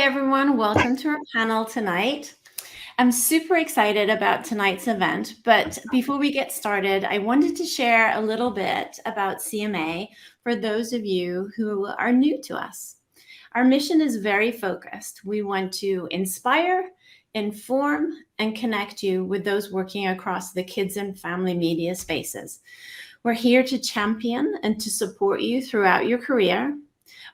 everyone. Welcome to our panel tonight. I'm super excited about tonight's event, but before we get started, I wanted to share a little bit about CMA for those of you who are new to us. Our mission is very focused. We want to inspire, inform, and connect you with those working across the kids and family media spaces. We're here to champion and to support you throughout your career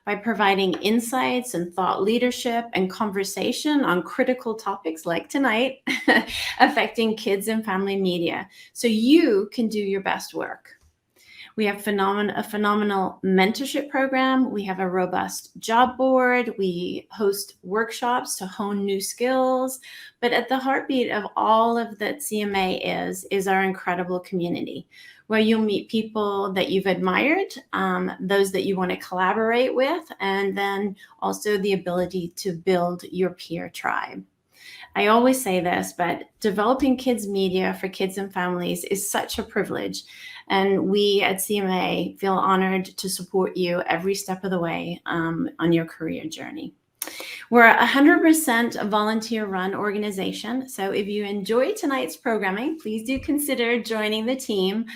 by providing insights and thought leadership and conversation on critical topics like tonight affecting kids and family media so you can do your best work. We have a phenomenal mentorship program. We have a robust job board. We host workshops to hone new skills. But at the heartbeat of all of that CMA is our incredible community, where you'll meet people that you've admired, those that you want to collaborate with, and then also the ability to build your peer tribe. I always say this, but developing kids media for kids and families is such a privilege. And we at CMA feel honored to support you every step of the way on your career journey. We're a 100% volunteer-run organization. So if you enjoy tonight's programming, please do consider joining the team.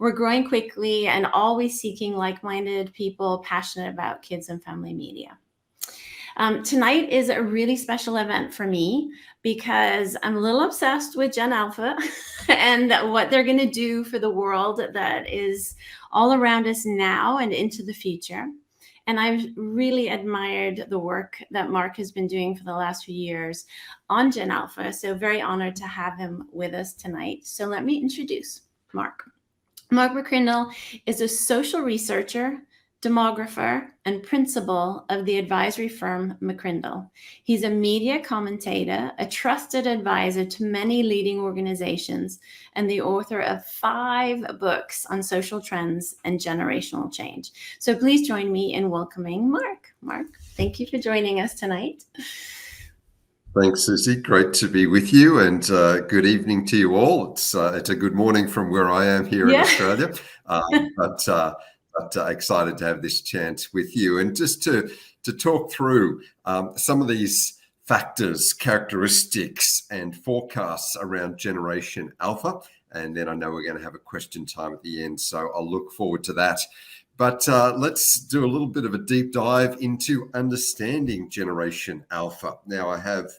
We're growing quickly and always seeking like-minded people passionate about kids and family media. Tonight is a really special event for me because I'm a little obsessed with Gen Alpha and what they're going to do for the world that is all around us now and into the future. And I've really admired the work that Mark has been doing for the last few years on Gen Alpha. So very honored to have him with us tonight. So let me introduce Mark. Mark McCrindle is a social researcher, demographer, and principal of the advisory firm McCrindle. He's a media commentator, a trusted advisor to many leading organizations, and the author of 5 books on social trends and generational change. So please join me in welcoming Mark. Mark, thank you for joining us tonight. Thanks, Susie. Great to be with you, and good evening to you all. It's a good morning from where I am here in Australia, but excited to have this chance with you, and just to talk through some of these factors, characteristics, and forecasts around Generation Alpha. And then I know we're going to have a question time at the end, so I'll look forward to that. But let's do a little bit of a deep dive into understanding Generation Alpha. Now, I have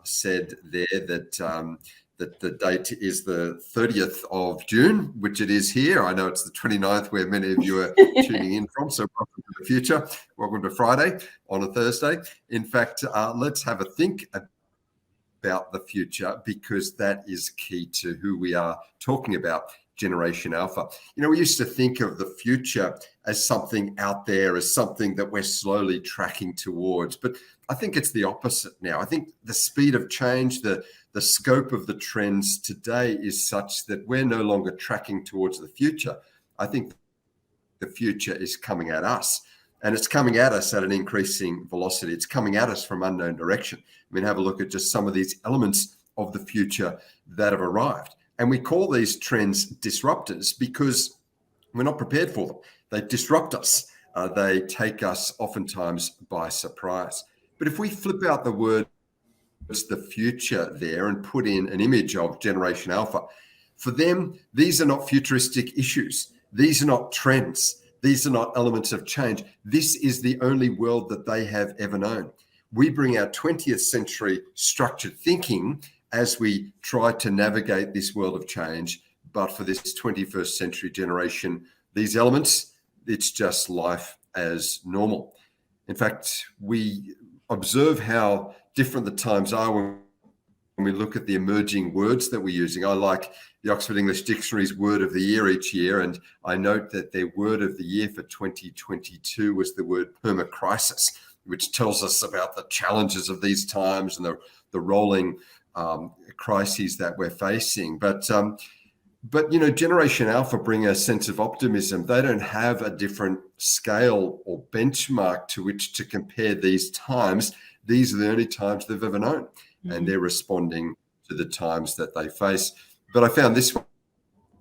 said there that that the date is the 30th of June, which it is here. I know it's the 29th where many of you are tuning in from, so welcome to the future. Welcome to Friday on a Thursday. In fact, let's have a think about the future, because that is key to who we are talking about, Generation Alpha. You know, we used to think of the future as something out there, as something that we're slowly tracking towards, but I think it's the opposite now. I think the speed of change, the scope of the trends today is such that we're no longer tracking towards the future. I think the future is coming at us, and it's coming at us at an increasing velocity. It's coming at us from unknown direction. I mean, have a look at just some of these elements of the future that have arrived. And we call these trends disruptors because we're not prepared for them. They disrupt us. They take us oftentimes by surprise. But if we flip out the word the future there and put in an image of Generation Alpha, for them, these are not futuristic issues. These are not trends. These are not elements of change. This is the only world that they have ever known. We bring our 20th century structured thinking as we try to navigate this world of change. But for this 21st century generation, these elements, it's just life as normal. In fact, we observe how different the times are when we look at the emerging words that we're using. I like the Oxford English Dictionary's word of the year each year, and I note that their word of the year for 2022 was the word permacrisis, which tells us about the challenges of these times and the rolling crises that we're facing. But you know, Generation Alpha bring a sense of optimism. They don't have a different scale or benchmark to which to compare these times. These are the only times they've ever known, and they're responding to the times that they face. But I found this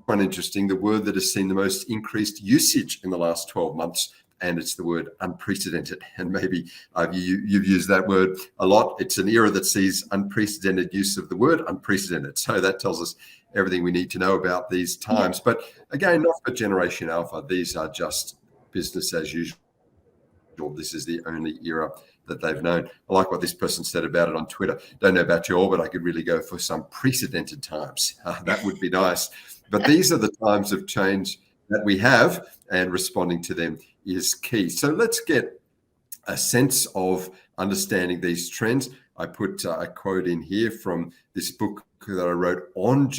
one interesting. The word that has seen the most increased usage in the last 12 months and it's the word unprecedented. And maybe you've used that word a lot. It's an era that sees unprecedented use of the word unprecedented. So that tells us everything we need to know about these times. But again, not for Generation Alpha. These are just business as usual. This is the only era that they've known. I like what this person said about it on Twitter. Don't know about you all, but I could really go for some precedented times. That would be nice. But these are the times of change that we have, and responding to them is key. So let's get a sense of understanding these trends. I put a quote in here from this book that I wrote on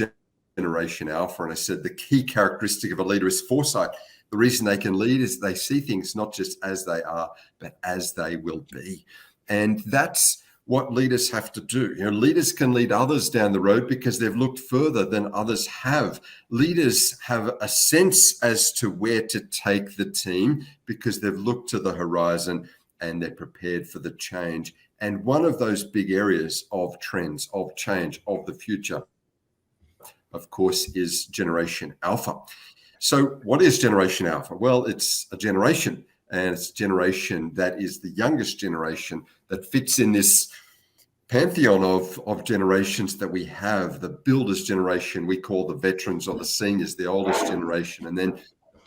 Generation Alpha, and I said the key characteristic of a leader is foresight. The reason they can lead is they see things not just as they are, but as they will be. And that's what leaders have to do. Leaders can lead others down the road because they've looked further than others have. Leaders have a sense as to where to take the team because they've looked to the horizon and they're prepared for the change. And one of those big areas of trends, of change, of the future, of course, is Generation Alpha. So what is Generation Alpha? Well, it's a generation, and it's a generation that is the youngest generation that fits in this pantheon of generations that we have. The builders generation, we call the veterans or the seniors, the oldest generation. And then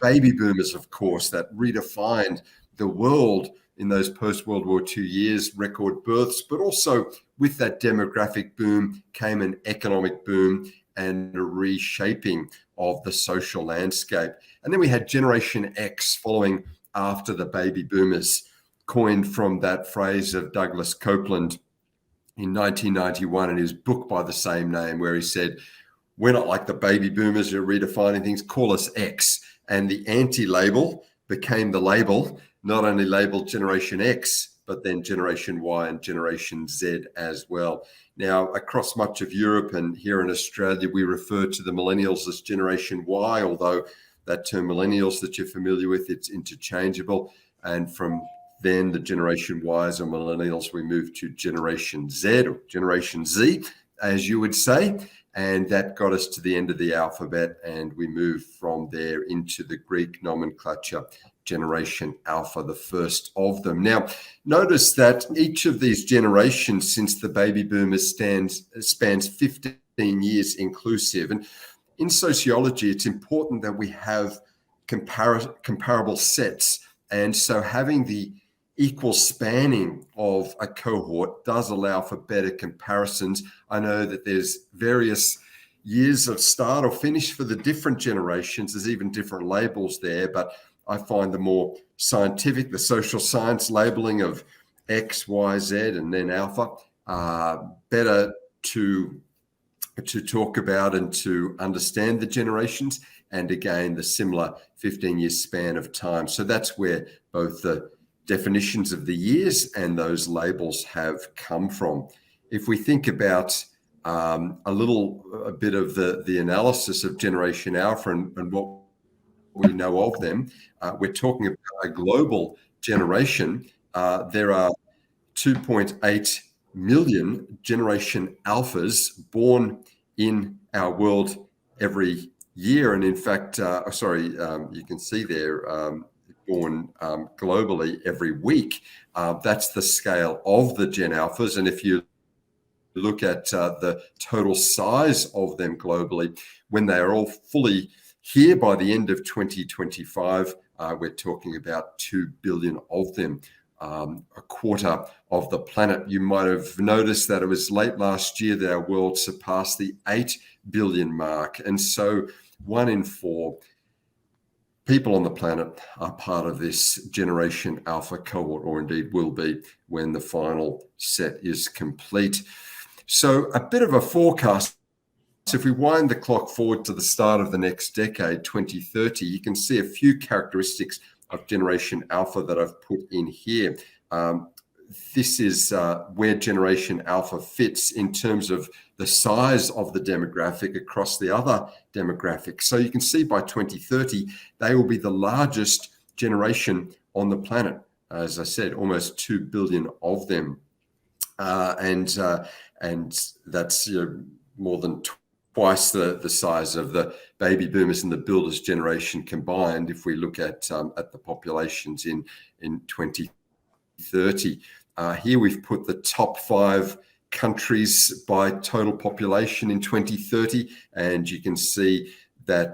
baby boomers, of course, that redefined the world in those post-World War II years, record births, but also with that demographic boom came an economic boom and a reshaping of the social landscape. And then we had Generation X following after the baby boomers, coined from that phrase of Douglas Copeland in 1991 in his book by the same name, where he said, we're not like the baby boomers who are redefining things, call us X. And the anti-label became the label, not only labeled Generation X, but then Generation Y and Generation Z as well. Now, across much of Europe and here in Australia, we refer to the millennials as Generation Y, although that term millennials that you're familiar with, it's interchangeable. And from then the Generation Ys or millennials, we move to Generation Z or Generation Z, as you would say. And that got us to the end of the alphabet, and we moved from there into the Greek nomenclature, Generation Alpha, the first of them. Now, notice that each of these generations since the baby boomers spans 15 years inclusive. And in sociology, it's important that we have comparable sets. And so having the equal spanning of a cohort does allow for better comparisons. I know that there's various years of start or finish for the different generations. There's even different labels there, but I find the more scientific, the social science labeling of X, Y, Z, and then Alpha, better to talk about and to understand the generations. And again, the similar 15-year span of time. So that's where both the definitions of the years and those labels have come from. If we think about a bit of the analysis of Generation Alpha and what we know of them, we're talking about a global generation. There are 2.8 million Generation Alphas born in our world every year. And in fact, you can see there, born globally every week. That's the scale of the Gen Alphas. And if you look at the total size of them globally, when they are all fully here by the end of 2025, we're talking about 2 billion of them, a quarter of the planet. You might have noticed that it was late last year that our world surpassed the 8 billion mark. And so 1 in 4 people on the planet are part of this Generation Alpha cohort, or indeed will be when the final set is complete. So a bit of a forecast. So if we wind the clock forward to the start of the next decade, 2030, you can see a few characteristics of Generation Alpha that I've put in here. This is where Generation Alpha fits in terms of the size of the demographic across the other demographics. So you can see by 2030, they will be the largest generation on the planet. As I said, almost 2 billion of them. And that's more than twice the size of the baby boomers and the builders generation combined if we look at the populations in 2030. Here we've put the top 5 countries by total population in 2030, and you can see that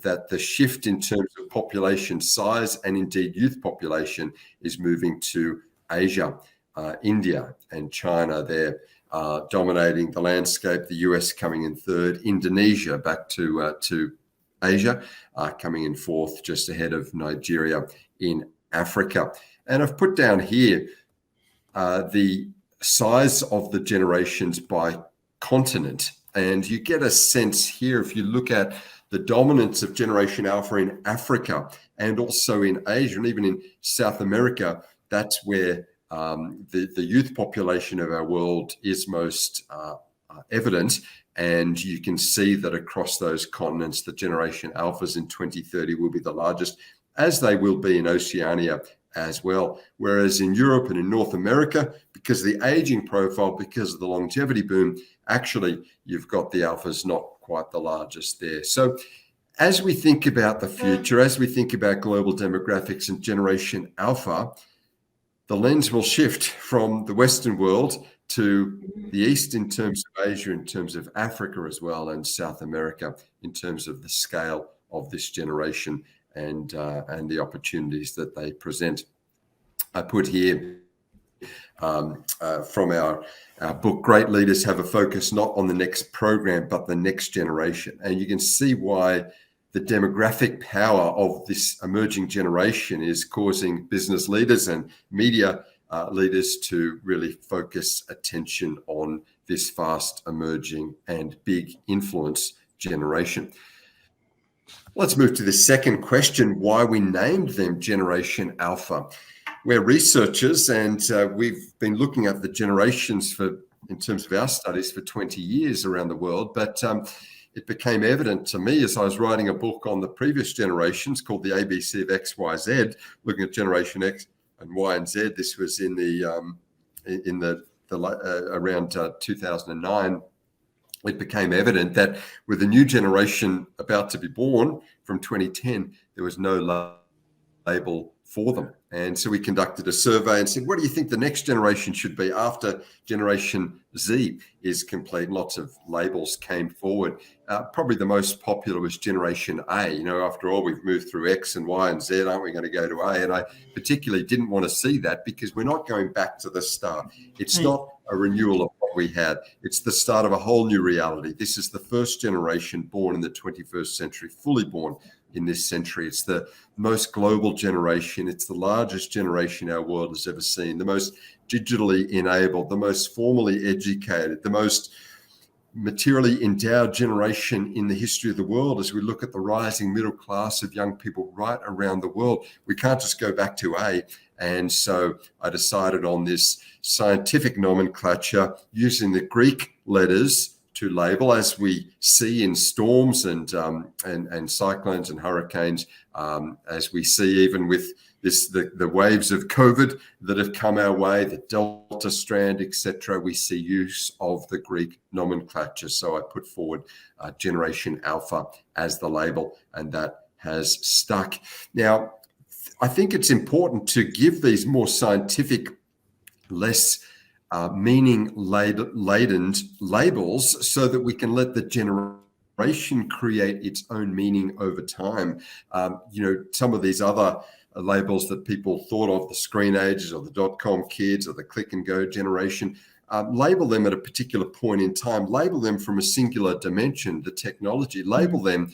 that the shift in terms of population size and indeed youth population is moving to Asia, India and China. They're dominating the landscape. The US coming in 3rd, Indonesia back to Asia, coming in 4th, just ahead of Nigeria in Africa. And I've put down here the size of the generations by continent. And you get a sense here, if you look at the dominance of Generation Alpha in Africa and also in Asia and even in South America, that's where the youth population of our world is most evident. And you can see that across those continents, the Generation Alphas in 2030 will be the largest, as they will be in Oceania as well. Whereas in Europe and in North America, because of the aging profile, because of the longevity boom, actually, you've got the alphas not quite the largest there. So as we think about the future, as we think about global demographics and Generation Alpha, the lens will shift from the Western world to the East in terms of Asia, in terms of Africa as well, and South America in terms of the scale of this generation and the opportunities that they present. I put here from our book, Great Leaders Have a Focus not on the next program, but the next generation. And you can see why the demographic power of this emerging generation is causing business leaders and media leaders to really focus attention on this fast emerging and big influence generation. Let's move to the second question, why we named them Generation Alpha. We're researchers and we've been looking at the generations in terms of our studies for 20 years around the world, but it became evident to me as I was writing a book on the previous generations called The ABC of X, Y, Z, looking at Generation X and Y and Z. This was in around 2009. It became evident that with a new generation about to be born from 2010, there was no label for them. And so we conducted a survey and said, what do you think the next generation should be after Generation Z is complete? Lots of labels came forward. Probably the most popular was Generation A. You know, after all, we've moved through X and Y and Z, aren't we going to go to A? And I particularly didn't want to see that because we're not going back to the start. It's not a renewal of what we had. It's the start of a whole new reality. This is the first generation born in the 21st century, fully born in this century. It's the most global generation. It's the largest generation our world has ever seen, the most digitally enabled, the most formally educated, the most materially endowed generation in the history of the world. As we look at the rising middle class of young people right around the world, we can't just go back to A. And so I decided on this scientific nomenclature using the Greek letters to label, as we see in storms and cyclones and hurricanes, as we see even with the waves of COVID that have come our way, the Delta strand, etc. We see use of the Greek nomenclature. So I put forward Generation Alpha as the label, and that has stuck. Now, I think it's important to give these more scientific, less meaning-laden labels so that we can let the generation create its own meaning over time. Some of these other labels that people thought of, the screen ages or the dot-com kids or the click-and-go generation, label them at a particular point in time, label them from a singular dimension, the technology, label them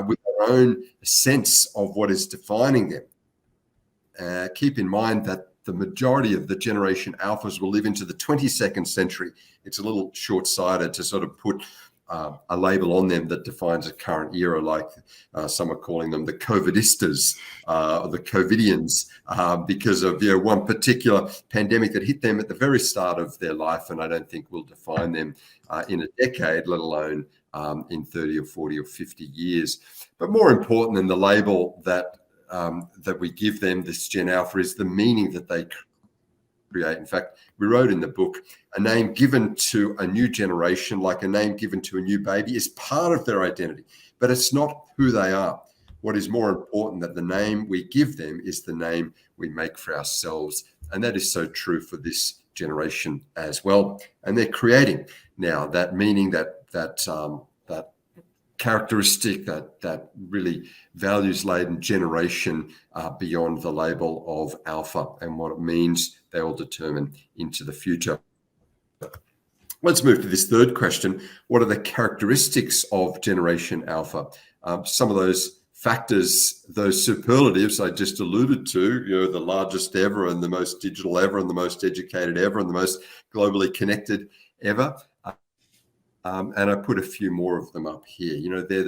with their own sense of what is defining them. Keep in mind that the majority of the Generation Alphas will live into the 22nd century. It's a little short-sighted to sort of put a label on them that defines a current era, like some are calling them the COVIDistas or the COVIDians, because of one particular pandemic that hit them at the very start of their life, and I don't think will define them in a decade, let alone in 30 or 40 or 50 years. But more important than the label that we give them, this Gen Alpha, is the meaning that they create. In fact, we wrote in the book, a name given to a new generation, like a name given to a new baby, is part of their identity, but it's not who they are. What is more important that the name we give them is the name we make for ourselves. And that is so true for this generation as well. And they're creating now that meaning, that characteristic, that really values-laden generation beyond the label of alpha, and what it means they will determine into the future. Let's move to this third question. What are the characteristics of Generation Alpha? Some of those factors, those superlatives I just alluded to, the largest ever and the most digital ever and the most educated ever and the most globally connected ever. And I put a few more of them up here. They're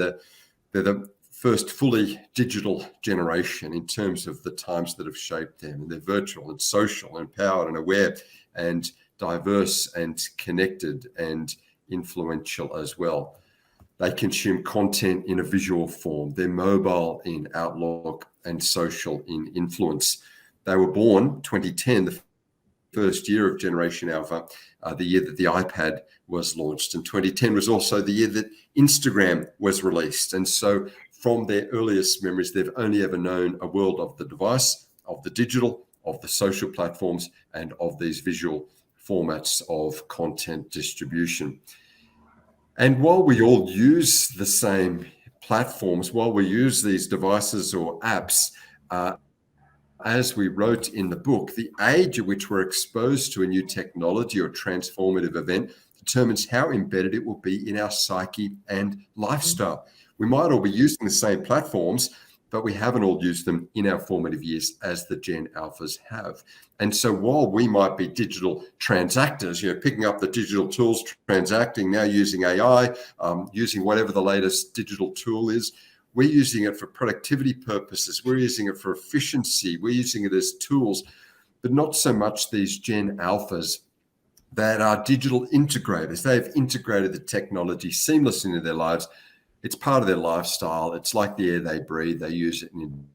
the first fully digital generation in terms of the times that have shaped them. And they're virtual and social and empowered and aware and diverse and connected and influential as well. They consume content in a visual form. They're mobile in outlook and social in influence. They were born 2010, the first year of Generation Alpha, the year that the iPad was launched. And 2010 was also the year that Instagram was released. And so from their earliest memories, they've only ever known a world of the device, of the digital, of the social platforms, and of these visual formats of content distribution. And while we all use the same platforms, while we use these devices or apps, as we wrote in the book, the age at which we're exposed to a new technology or transformative event determines how embedded it will be in our psyche and lifestyle. We might all be using the same platforms, but we haven't all used them in our formative years as the Gen Alphas have. And so while we might be digital transactors, picking up the digital tools, transacting, now using AI, using whatever the latest digital tool is, we're using it for productivity purposes. We're using it for efficiency. We're using it as tools, but not so much these Gen Alphas that are digital integrators. They've integrated the technology seamlessly into their lives. It's part of their lifestyle. It's like the air they breathe. They use it in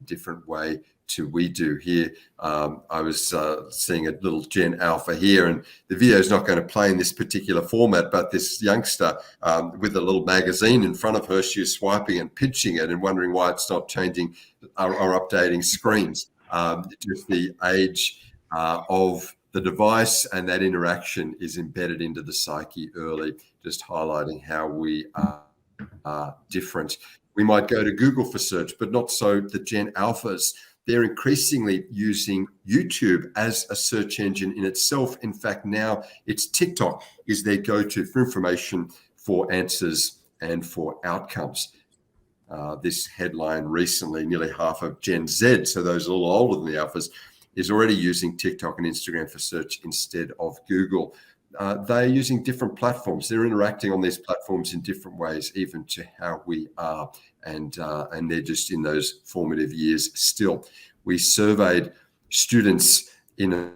a different way to we do here. I was seeing a little Gen Alpha here, and the video is not going to play in this particular format, but this youngster with a little magazine in front of her, she was swiping and pinching it and wondering why it's not changing or updating screens. Just the age of the device and that interaction is embedded into the psyche early, just highlighting how we are different. We might go to Google for search, but not so the Gen Alphas. They're increasingly using YouTube as a search engine in itself. In fact, now it's TikTok is their go-to for information, for answers, and for outcomes. This headline recently, nearly half of Gen Z, so those a little older than the Alphas, is already using TikTok and Instagram for search instead of Google. They're using different platforms. They're interacting on these platforms in different ways, even to how we are. And they're just in those formative years still. We surveyed students in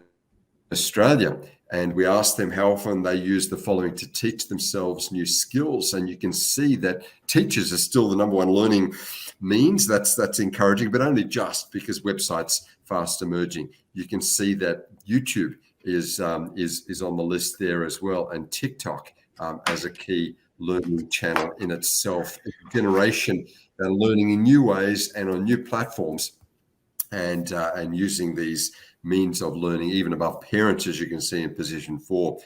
Australia, and we asked them how often they use the following to teach themselves new skills. And you can see that teachers are still the number one learning means. That's encouraging, but only just because websites fast emerging. You can see that YouTube is on the list there as well, and TikTok as a key learning channel in itself. A generation that are learning in new ways and on new platforms, and using these means of learning even above parents, as you can see in position 4,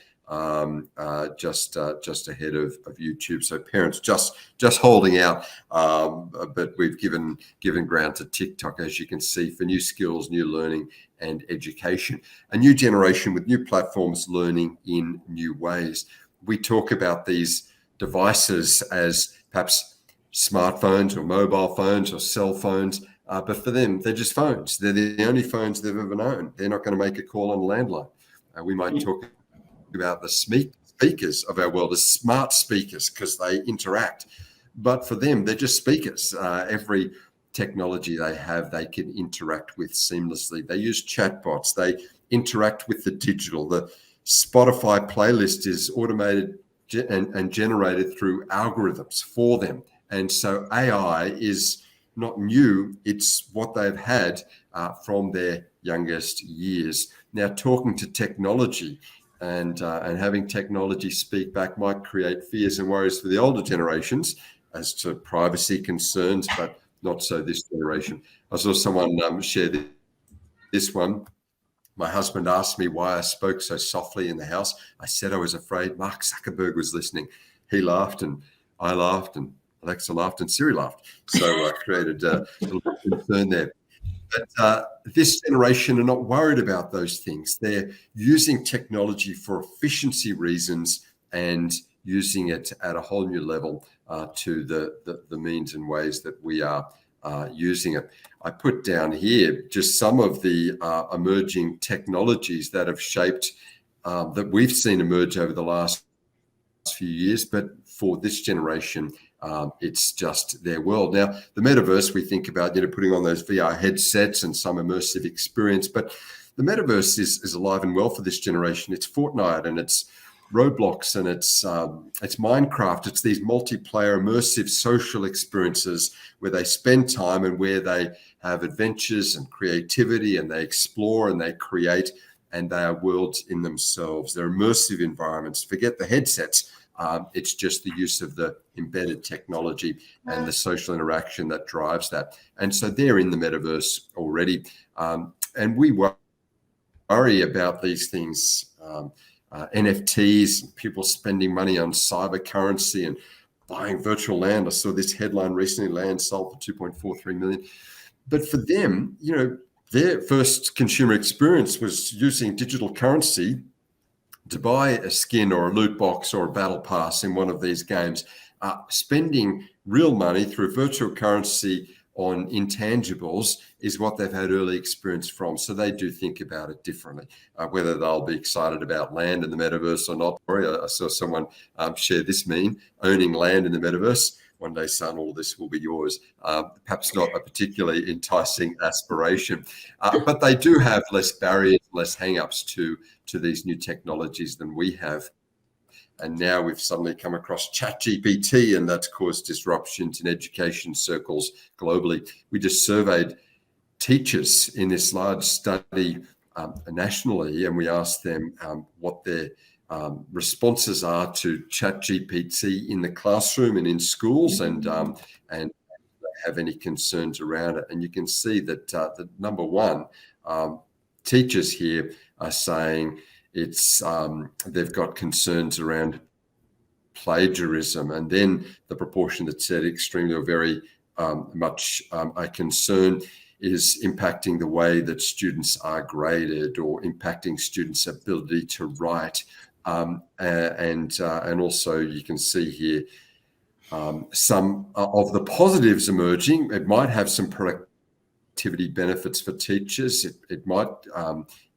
just ahead of YouTube. So parents just holding out, but we've given ground to TikTok, as you can see, for new skills, new learning, and education. A new generation with new platforms learning in new ways. We talk about these devices as perhaps smartphones or mobile phones or cell phones, but for them, they're just phones. They're the only phones they've ever known. They're not going to make a call on a landline. We might talk about the speakers of our world as smart speakers because they interact. But for them, they're just speakers. Every technology they have, they can interact with seamlessly. They use chatbots. They interact with the digital. The Spotify playlist is automated and generated through algorithms for them. And so AI is not new. It's what they've had from their youngest years. Now, talking to technology and having technology speak back might create fears and worries for the older generations as to privacy concerns, but not so this generation. I saw someone share this one. My husband asked me why I spoke so softly in the house. I said I was afraid Mark Zuckerberg was listening. He laughed and I laughed and Alexa laughed and Siri laughed. So I created a little concern there. But this generation are not worried about those things. They're using technology for efficiency reasons and using it at a whole new level to the means and ways that we are using it. I put down here just some of the emerging technologies that have shaped, that we've seen emerge over the last few years, but for this generation, it's just their world. Now, the metaverse, we think about, putting on those VR headsets and some immersive experience, but the metaverse is alive and well for this generation. It's Fortnite and it's Roblox and it's Minecraft. It's these multiplayer, immersive social experiences where they spend time and where they have adventures and creativity and they explore and they create, and they are worlds in themselves. They're immersive environments. Forget the headsets. It's just the use of the embedded technology and the social interaction that drives that. And so they're in the metaverse already. And we worry about these things, NFTs, people spending money on cyber currency and buying virtual land. I saw this headline recently, land sold for 2.43 million. But for them, their first consumer experience was using digital currency to buy a skin or a loot box or a battle pass in one of these games, spending real money through virtual currency on intangibles is what they've had early experience from. So they do think about it differently, whether they'll be excited about land in the metaverse or not. I saw someone share this meme, owning land in the metaverse. One day, son, all this will be yours. Perhaps not a particularly enticing aspiration, but they do have less barriers, less hang-ups to these new technologies than we have. And now we've suddenly come across ChatGPT, and that's caused disruptions in education circles globally. We just surveyed teachers in this large study nationally, and we asked them what their responses are to ChatGPT in the classroom and in schools, and have any concerns around it. And you can see that the number one, teachers here are saying it's they've got concerns around plagiarism, and then the proportion that said extremely or very much a concern is impacting the way that students are graded or impacting students' ability to write. And also you can see here some of the positives emerging. It might have some productivity benefits for teachers. It might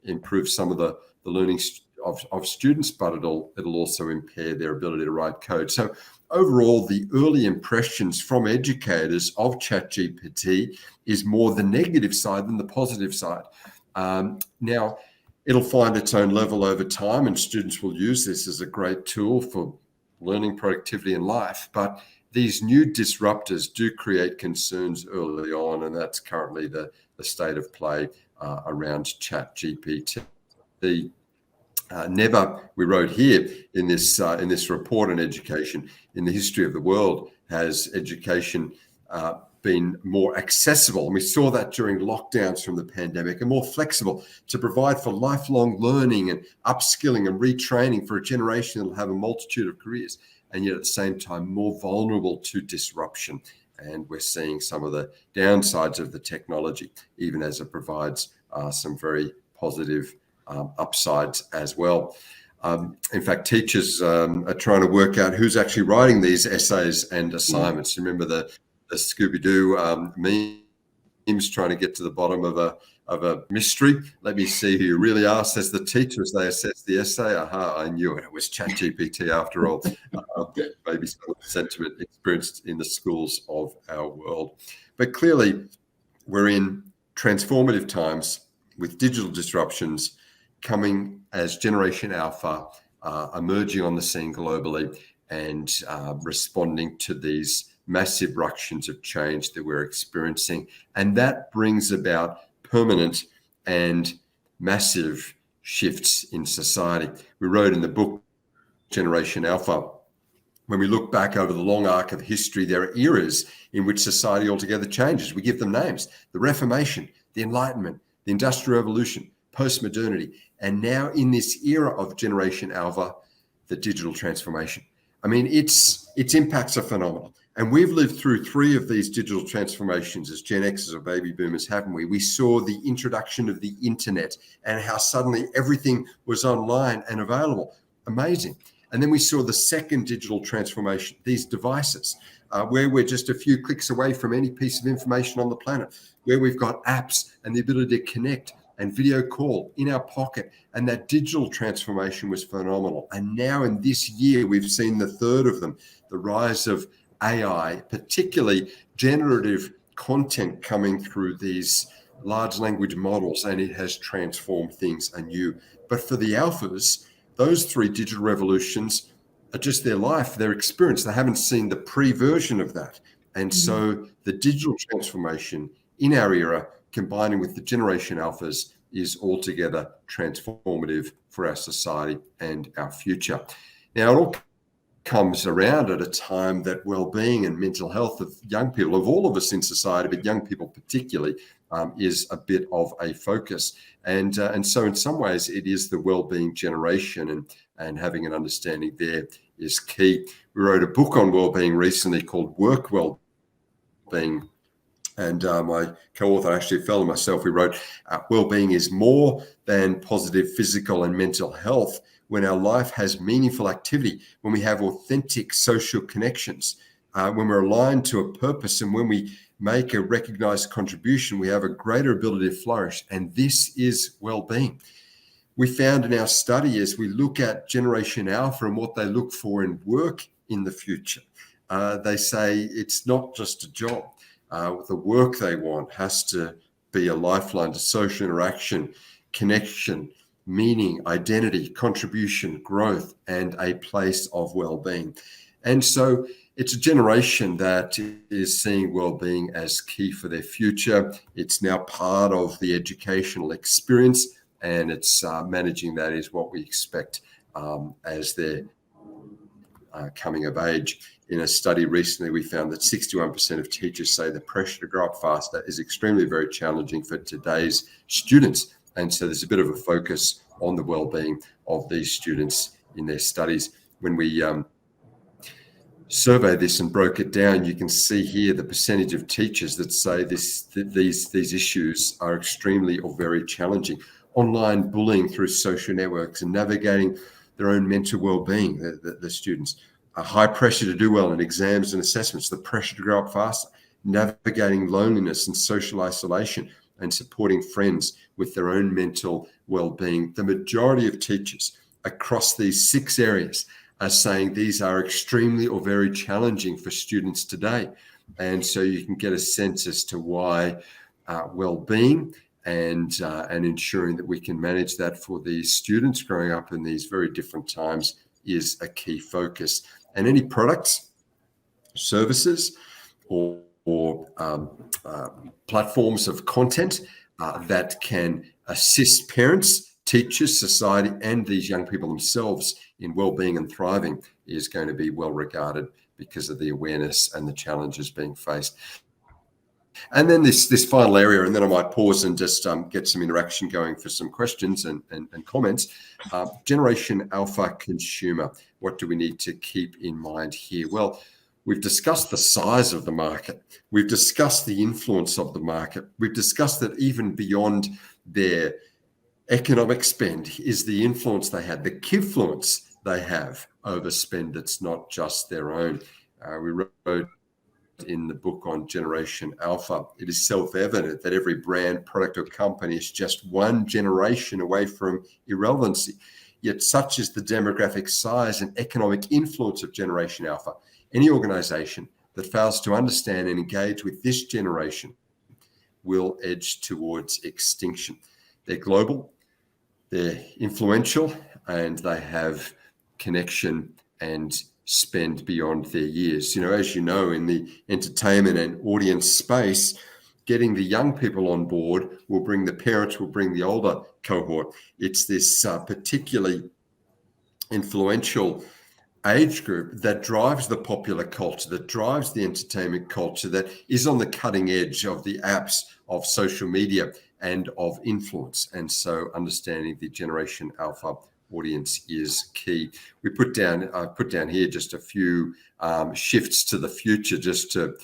improve some of the learning of students, but it'll also impair their ability to write code. So overall, the early impressions from educators of ChatGPT is more the negative side than the positive side. Now, it'll find its own level over time, and students will use this as a great tool for learning, productivity, and life. But these new disruptors do create concerns early on, and that's currently the state of play around ChatGPT. Never, we wrote here in this report on education, in the history of the world, has education been more accessible. And we saw that during lockdowns from the pandemic, and more flexible to provide for lifelong learning and upskilling and retraining for a generation that will have a multitude of careers, and yet at the same time more vulnerable to disruption. And we're seeing some of the downsides of the technology, even as it provides some very positive upsides as well. In fact, teachers are trying to work out who's actually writing these essays and assignments. Remember the Scooby-Doo memes, trying to get to the bottom of a mystery. Let me see who you really are, says the teacher as they assess the essay. Aha, I knew it. It was ChatGPT after all. Maybe some of the sentiment experienced in the schools of our world. But clearly, we're in transformative times with digital disruptions coming as Generation Alpha, emerging on the scene globally and responding to these massive ructions of change that we're experiencing. And that brings about permanent and massive shifts in society. We wrote in the book, Generation Alpha, when we look back over the long arc of history, there are eras in which society altogether changes. We give them names: the Reformation, the Enlightenment, the Industrial Revolution, post-modernity, and now in this era of Generation Alpha, the digital transformation. I mean, its impacts are phenomenal. And we've lived through 3 of these digital transformations as Gen Xers or baby boomers, haven't we? We saw the introduction of the internet and how suddenly everything was online and available. Amazing. And then we saw the second digital transformation, these devices, where we're just a few clicks away from any piece of information on the planet, where we've got apps and the ability to connect and video call in our pocket. And that digital transformation was phenomenal. And now in this year, we've seen the third of them, the rise of AI, particularly generative content coming through these large language models, and it has transformed things anew. But for the alphas, those 3 digital revolutions are just their life, their experience. They haven't seen the pre-version of that. And so the digital transformation in our era, combining with the Generation Alphas, is altogether transformative for our society and our future. Now, it all comes around at a time that well-being and mental health of young people, of all of us in society, but young people particularly, is a bit of a focus. And so in some ways it is the well-being generation, and having an understanding there is key. We wrote a book on well-being recently called Work Well-being. And my co-author, actually, a fellow myself, we wrote, well-being is more than positive physical and mental health when our life has meaningful activity, when we have authentic social connections, when we're aligned to a purpose, and when we make a recognized contribution, we have a greater ability to flourish. And this is well-being. We found in our study, as we look at Generation Alpha and what they look for in work in the future, they say it's not just a job. The work they want has to be a lifeline to social interaction, connection, meaning, identity, contribution, growth, and a place of well-being. And so it's a generation that is seeing well-being as key for their future. It's now part of the educational experience, and it's managing that is what we expect as they're coming of age. In a study recently, we found that 61% of teachers say the pressure to grow up faster is extremely very challenging for today's students. And so there's a bit of a focus on the well-being of these students in their studies. When we survey this and broke it down, you can see here the percentage of teachers that say these issues are extremely or very challenging. Online bullying through social networks and navigating their own mental well-being, the students. A high pressure to do well in exams and assessments, the pressure to grow up faster, navigating loneliness and social isolation, and supporting friends with their own mental well-being. The majority of teachers across these 6 areas are saying these are extremely or very challenging for students today. And so you can get a sense as to why well-being and ensuring that we can manage that for these students growing up in these very different times is a key focus. And any products, services, or platforms of content that can assist parents, teachers, society, and these young people themselves in well-being and thriving is going to be well regarded because of the awareness and the challenges being faced. And then this final area, and then I might pause and just get some interaction going for some questions and comments. Generation Alpha consumer. What do we need to keep in mind here? Well, we've discussed the size of the market. We've discussed the influence of the market. We've discussed that even beyond their economic spend is the influence they have, the kidfluence they have over spend that's not just their own. We wrote in the book on Generation Alpha, it is self-evident that every brand, product, or company is just one generation away from irrelevancy. Yet such is the demographic size and economic influence of Generation Alpha. Any organization that fails to understand and engage with this generation will edge towards extinction. They're global, they're influential, and they have connection and spend beyond their years. As you know, in the entertainment and audience space, getting the young people on board will bring the parents, will bring the older cohort. It's this particularly influential age group that drives the popular culture, that drives the entertainment culture, that is on the cutting edge of the apps, of social media, and of influence. And so understanding the Generation Alpha audience is key. We put down here just a few shifts to the future, just to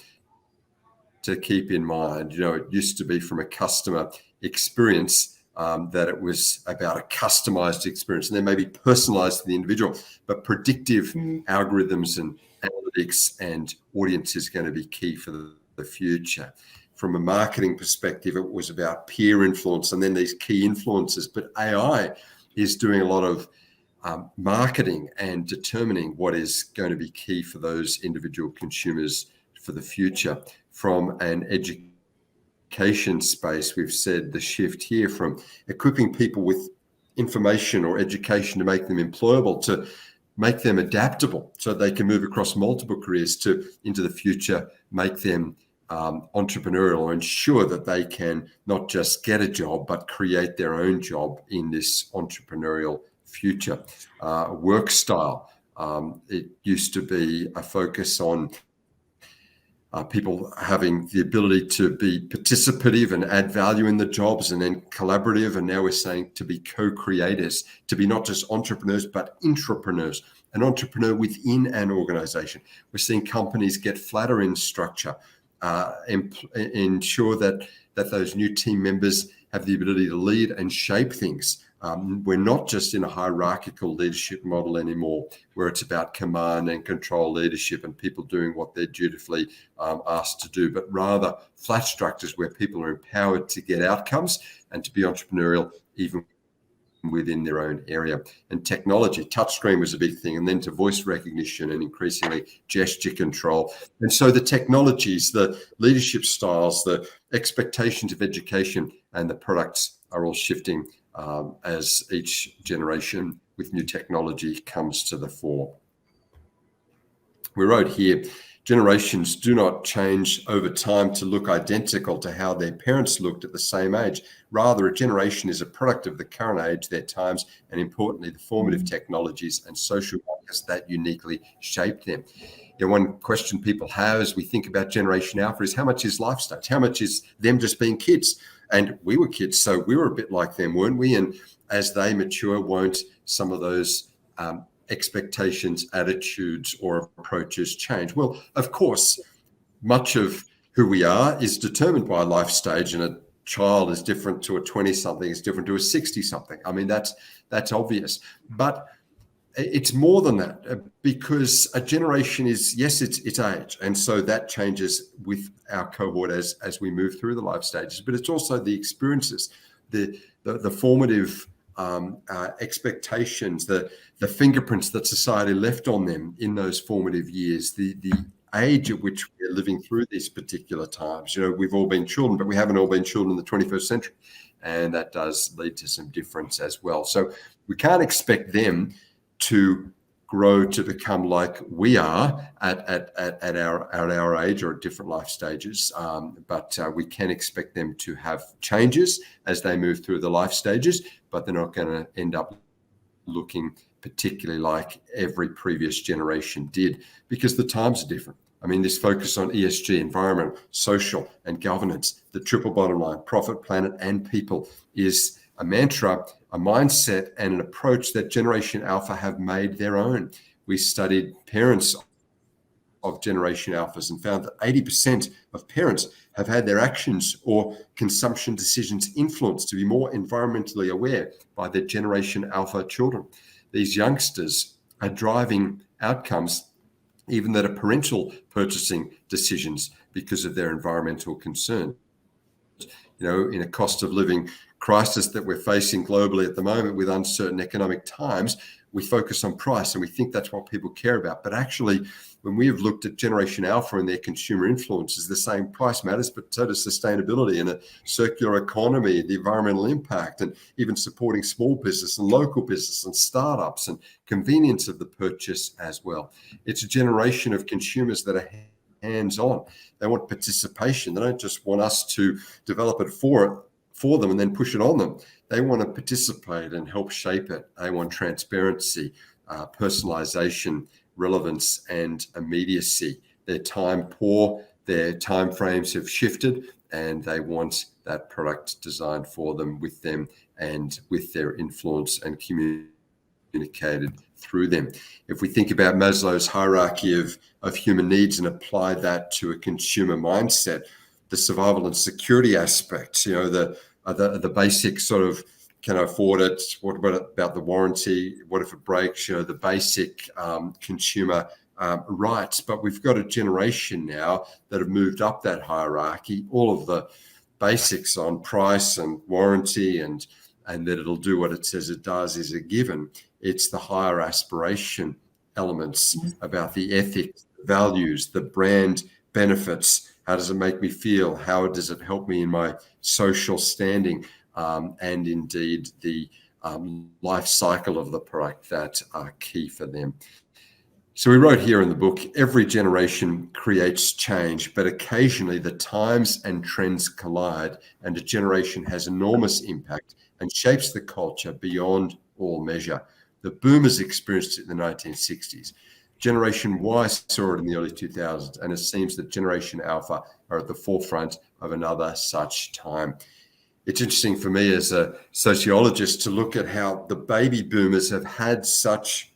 keep in mind. It used to be from a customer experience that it was about a customized experience, and then maybe personalized to the individual, but predictive algorithms and analytics and audience is going to be key for the future. From a marketing perspective, it was about peer influence and then these key influencers, but AI is doing a lot of marketing and determining what is going to be key for those individual consumers for the future. From an education space, we've said the shift here from equipping people with information or education to make them employable to make them adaptable so they can move across multiple careers to into the future, make them entrepreneurial, or ensure that they can not just get a job but create their own job in this entrepreneurial future. Work style. It used to be a focus on people having the ability to be participative and add value in the jobs, and then collaborative. And now we're saying to be co-creators, to be not just entrepreneurs, but intrapreneurs, an entrepreneur within an organization. We're seeing companies get flatter in structure, ensure that those new team members have the ability to lead and shape things. We're not just in a hierarchical leadership model anymore, where it's about command and control leadership and people doing what they're dutifully asked to do, but rather flat structures where people are empowered to get outcomes and to be entrepreneurial even within their own area. And technology, touchscreen was a big thing, and then to voice recognition and increasingly gesture control. And so the technologies, the leadership styles, the expectations of education and the products are all shifting as each generation with new technology comes to the fore. We wrote here, generations do not change over time to look identical to how their parents looked at the same age. Rather, a generation is a product of the current age, their times, and importantly, the formative technologies and social markers that uniquely shaped them. One question people have as we think about Generation Alpha is how much is life stage? How much is them just being kids? And we were kids, so we were a bit like them, weren't we? And as they mature, won't some of those expectations, attitudes, or approaches change? Well, of course, much of who we are is determined by life stage, and a child is different to a 20-something, is different to a 60-something. I mean, that's obvious. But it's more than that, because a generation is, yes, it's age. And so that changes with our cohort as we move through the life stages, but it's also the experiences, the formative expectations, the fingerprints that society left on them in those formative years, the age at which we're living through these particular times. We've all been children, but we haven't all been children in the 21st century. And that does lead to some difference as well. So we can't expect them to grow to become like we are at our age or at different life stages, but we can expect them to have changes as they move through the life stages, but they're not going to end up looking particularly like every previous generation did, because the times are different. I mean, this focus on ESG, environment, social, and governance, the triple bottom line, profit, planet, and people, is a mantra, a mindset, and an approach that Generation Alpha have made their own. We studied parents of Generation Alphas and found that 80% of parents have had their actions or consumption decisions influenced to be more environmentally aware by their Generation Alpha children. These youngsters are driving outcomes even that are parental purchasing decisions because of their environmental concern. In a cost of living crisis that we're facing globally at the moment with uncertain economic times, we focus on price and we think that's what people care about. But actually, when we have looked at Generation Alpha and their consumer influences, the same price matters, but so does sustainability and a circular economy, the environmental impact, and even supporting small business and local business and startups and convenience of the purchase as well. It's a generation of consumers that are hands-on. They want participation. They don't just want us to develop it for them and then push it on them. They want to participate and help shape it. They want transparency, personalization, relevance, and immediacy. They're time poor, their time frames have shifted, and they want that product designed for them, with them, and with their influence and communicated through them. If we think about Maslow's hierarchy of human needs and apply that to a consumer mindset, the survival and security aspects, the basic sort of, can I afford it? What about the warranty? What if it breaks? The basic consumer rights. But we've got a generation now that have moved up that hierarchy. All of the basics on price and warranty and that it'll do what it says it does is a given. It's the higher aspiration elements about the ethics, the values, the brand benefits. How does it make me feel? How does it help me in my social standing? And indeed the life cycle of the product that are key for them. So we wrote here in the book, every generation creates change, but occasionally the times and trends collide, and a generation has enormous impact and shapes the culture beyond all measure. The boomers experienced it in the 1960s. Generation Y saw it in the early 2000s, and it seems that Generation Alpha are at the forefront of another such time. It's interesting for me as a sociologist to look at how the baby boomers have had such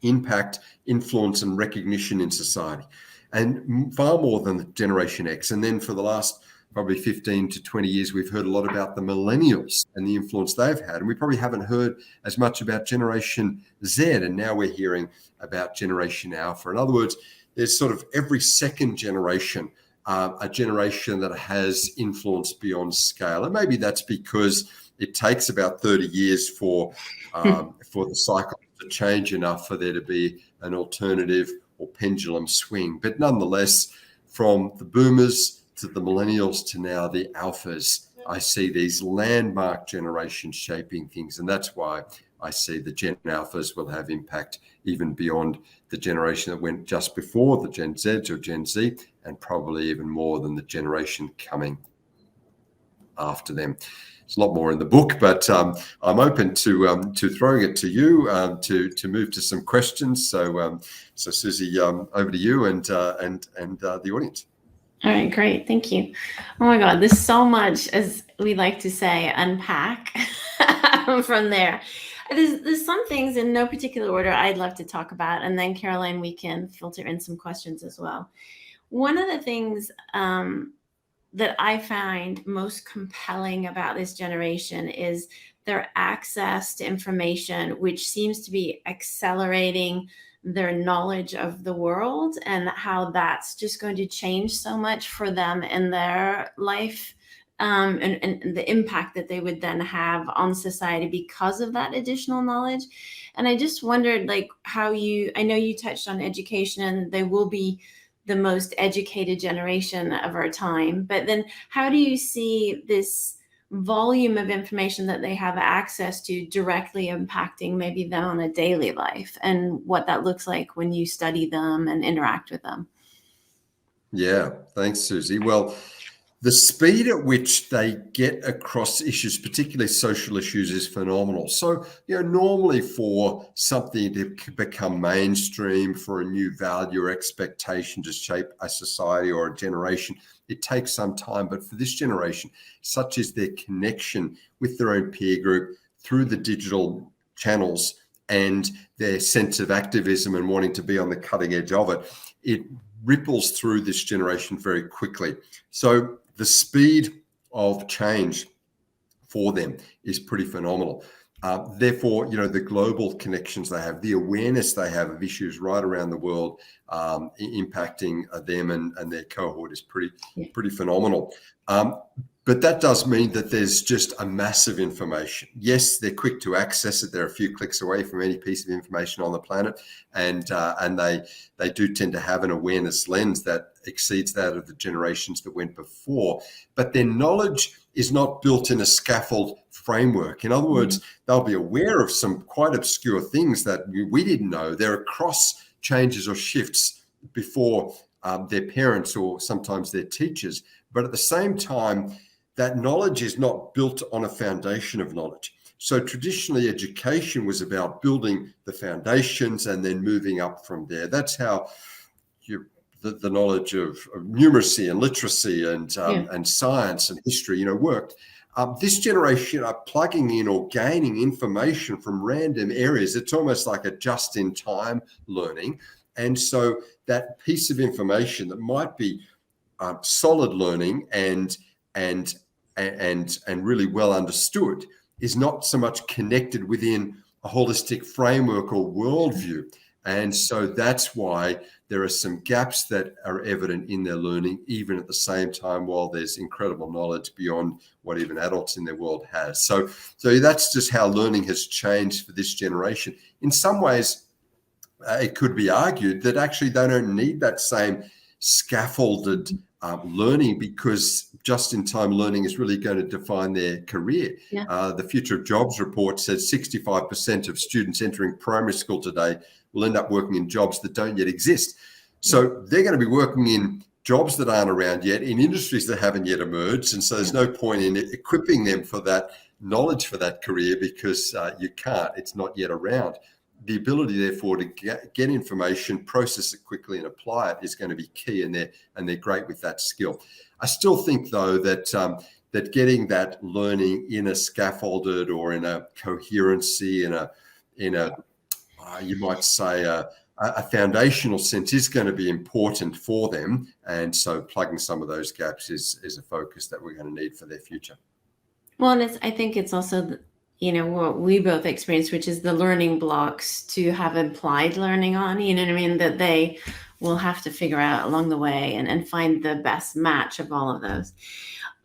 impact, influence, and recognition in society, and far more than the Generation X. And then for the last probably 15 to 20 years, we've heard a lot about the millennials and the influence they've had. And we probably haven't heard as much about Generation Z. And now we're hearing about Generation Alpha. In other words, there's sort of every second generation, a generation that has influence beyond scale. And maybe that's because it takes about 30 years for the cycle to change enough for there to be an alternative or pendulum swing. But nonetheless, from the boomers to the millennials to now the alphas, I see these landmark generations shaping things. And that's why I see the Gen Alphas will have impact even beyond the generation that went just before, the Gen Zs or Gen Z, and probably even more than the generation coming after them. There's a lot more in the book, but I'm open to throwing it to you to move to some questions. So Susie, over to you and the audience. All right, great, thank you. Oh my God, there's so much, as we like to say, unpack from there. There's some things in no particular order I'd love to talk about, and then Caroline, we can filter in some questions as well. One of the things that I find most compelling about this generation is their access to information, which seems to be accelerating their knowledge of the world, and how that's just going to change so much for them in their life, and the impact that they would then have on society because of that additional knowledge. And I just wondered, like, I know you touched on education, and they will be the most educated generation of our time, but then how do you see this volume of information that they have access to directly impacting maybe them on a daily life, and what that looks like when you study them and interact with them? Yeah, thanks, Susie. Well, the speed at which they get across issues, particularly social issues, is phenomenal. So, normally for something to become mainstream, for a new value or expectation to shape a society or a generation, it takes some time. But for this generation, such is their connection with their own peer group through the digital channels and their sense of activism and wanting to be on the cutting edge of it, it ripples through this generation very quickly. So the speed of change for them is pretty phenomenal. Therefore, the global connections they have, the awareness they have of issues right around the world impacting them and their cohort is pretty phenomenal. But that does mean that there's just a massive information. Yes, they're quick to access it. They're a few clicks away from any piece of information on the planet, and they do tend to have an awareness lens that exceeds that of the generations that went before. But their knowledge is not built in a scaffold framework. In other words, they'll be aware of some quite obscure things that we didn't know. They're across changes or shifts before their parents or sometimes their teachers. But at the same time, that knowledge is not built on a foundation of knowledge. So traditionally, education was about building the foundations and then moving up from there. That's how the knowledge of numeracy and literacy and science and history, worked. This generation are plugging in or gaining information from random areas. It's almost like a just-in-time learning. And so that piece of information that might be solid learning and really well understood is not so much connected within a holistic framework or worldview. And so that's why there are some gaps that are evident in their learning, even at the same time, while there's incredible knowledge beyond what even adults in their world has. So that's just how learning has changed for this generation. In some ways, it could be argued that actually they don't need that same scaffolded learning, because just-in-time learning is really going to define their career. The Future of Jobs report says 65% of students entering primary school today will end up working in jobs that don't yet exist. So they're going to be working in jobs that aren't around yet, in industries that haven't yet emerged. And so there's no point in equipping them for that knowledge for that career, because you can't, it's not yet around. The ability, therefore, to get information, process it quickly and apply it is going to be key, and they're great with that skill. I still think, though, that getting that learning in a scaffolded or in a coherency, in a you might say a foundational sense is going to be important for them. And so plugging some of those gaps is a focus that we're going to need for their future. Well, and I think it's also, what we both experience, which is the learning blocks to have applied learning on, that they will have to figure out along the way and find the best match of all of those.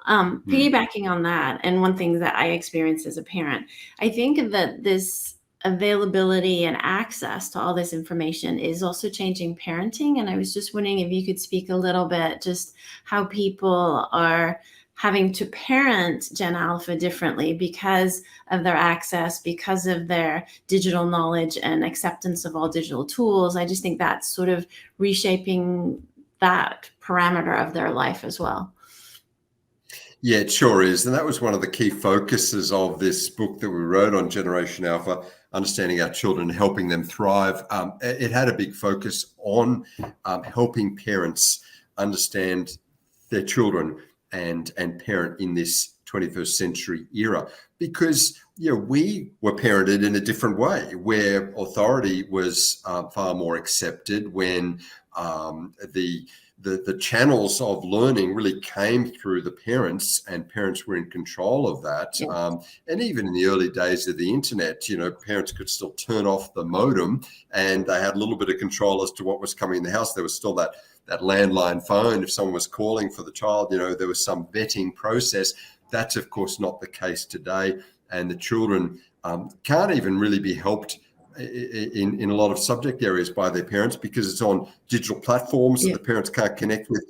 Piggybacking on that, and one thing that I experienced as a parent, I think that this availability and access to all this information is also changing parenting. And I was just wondering if you could speak a little bit just how people are having to parent Gen Alpha differently because of their access, because of their digital knowledge and acceptance of all digital tools. I just think that's sort of reshaping that parameter of their life as well. Yeah, it sure is. And that was one of the key focuses of this book that we wrote on Generation Alpha, Understanding Our Children, Helping Them Thrive. It had a big focus on helping parents understand their children and parent in this 21st century era, because we were parented in a different way, where authority was far more accepted, when the channels of learning really came through the parents, and parents were in control of that. And even in the early days of the internet, parents could still turn off the modem, and they had a little bit of control as to what was coming in the house. There was still that landline phone. If someone was calling for the child, there was some vetting process. That's, of course, not the case today. And the children can't even really be helped in a lot of subject areas by their parents, because it's on digital platforms that the parents can't connect with.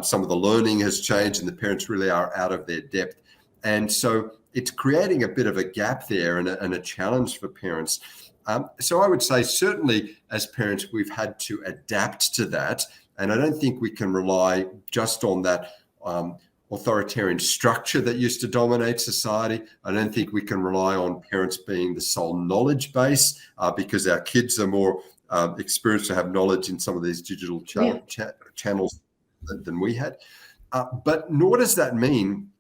Some of the learning has changed, and the parents really are out of their depth. And so it's creating a bit of a gap there and a challenge for parents. So I would say certainly as parents, we've had to adapt to that. And I don't think we can rely just on that authoritarian structure that used to dominate society. I don't think we can rely on parents being the sole knowledge base, because our kids are more experienced to have knowledge in some of these digital channels than we had. But nor does that mean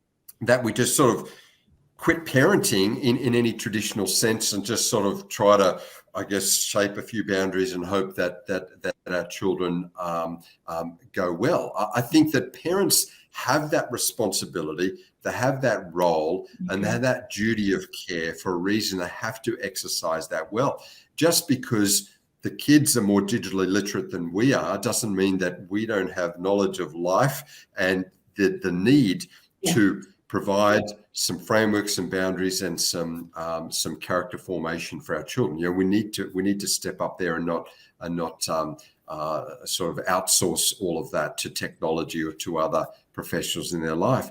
that we just sort of quit parenting in any traditional sense and just sort of try to, I guess, shape a few boundaries and hope that our children go well. I think that parents have that responsibility, they have that role, and they have that duty of care for a reason. They have to exercise that well. Just because the kids are more digitally literate than we are doesn't mean that we don't have knowledge of life and the need to provide some frameworks and boundaries and some character formation for our children. We need to step up there and not sort of outsource all of that to technology or to other professionals in their life.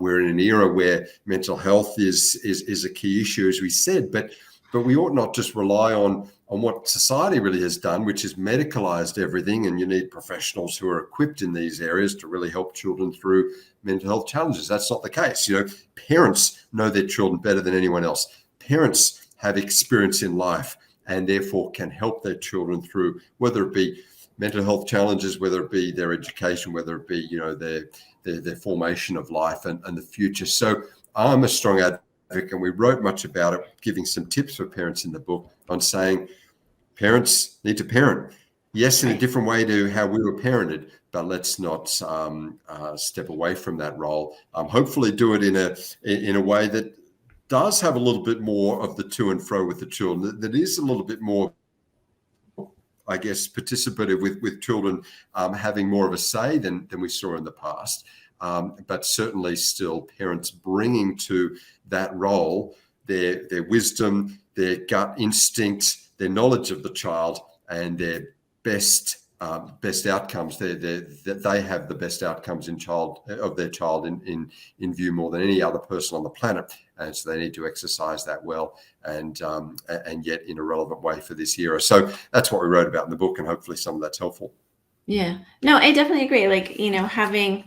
We're in an era where mental health is a key issue, as we said, but But we ought not just rely on what society really has done, which is medicalized everything, and you need professionals who are equipped in these areas to really help children through mental health challenges. That's not the case. Parents know their children better than anyone else. Parents have experience in life and therefore can help their children through, whether it be mental health challenges, whether it be their education, whether it be their formation of life and the future. So I'm a strong advocate, and we wrote much about it, giving some tips for parents in the book on saying parents need to parent. Yes, in a different way to how we were parented, but let's not step away from that role. Hopefully do it in a way that does have a little bit more of the to and fro with the children, that is a little bit more, I guess, participative with children having more of a say than we saw in the past. But certainly still parents bringing to that role their wisdom, their gut instinct, their knowledge of the child, and their best outcomes. They have the best outcomes of their child in view more than any other person on the planet, and so they need to exercise that well and yet in a relevant way for this era. So that's what we wrote about in the book, and hopefully some of that's helpful. Yeah, no, I definitely agree. Like, having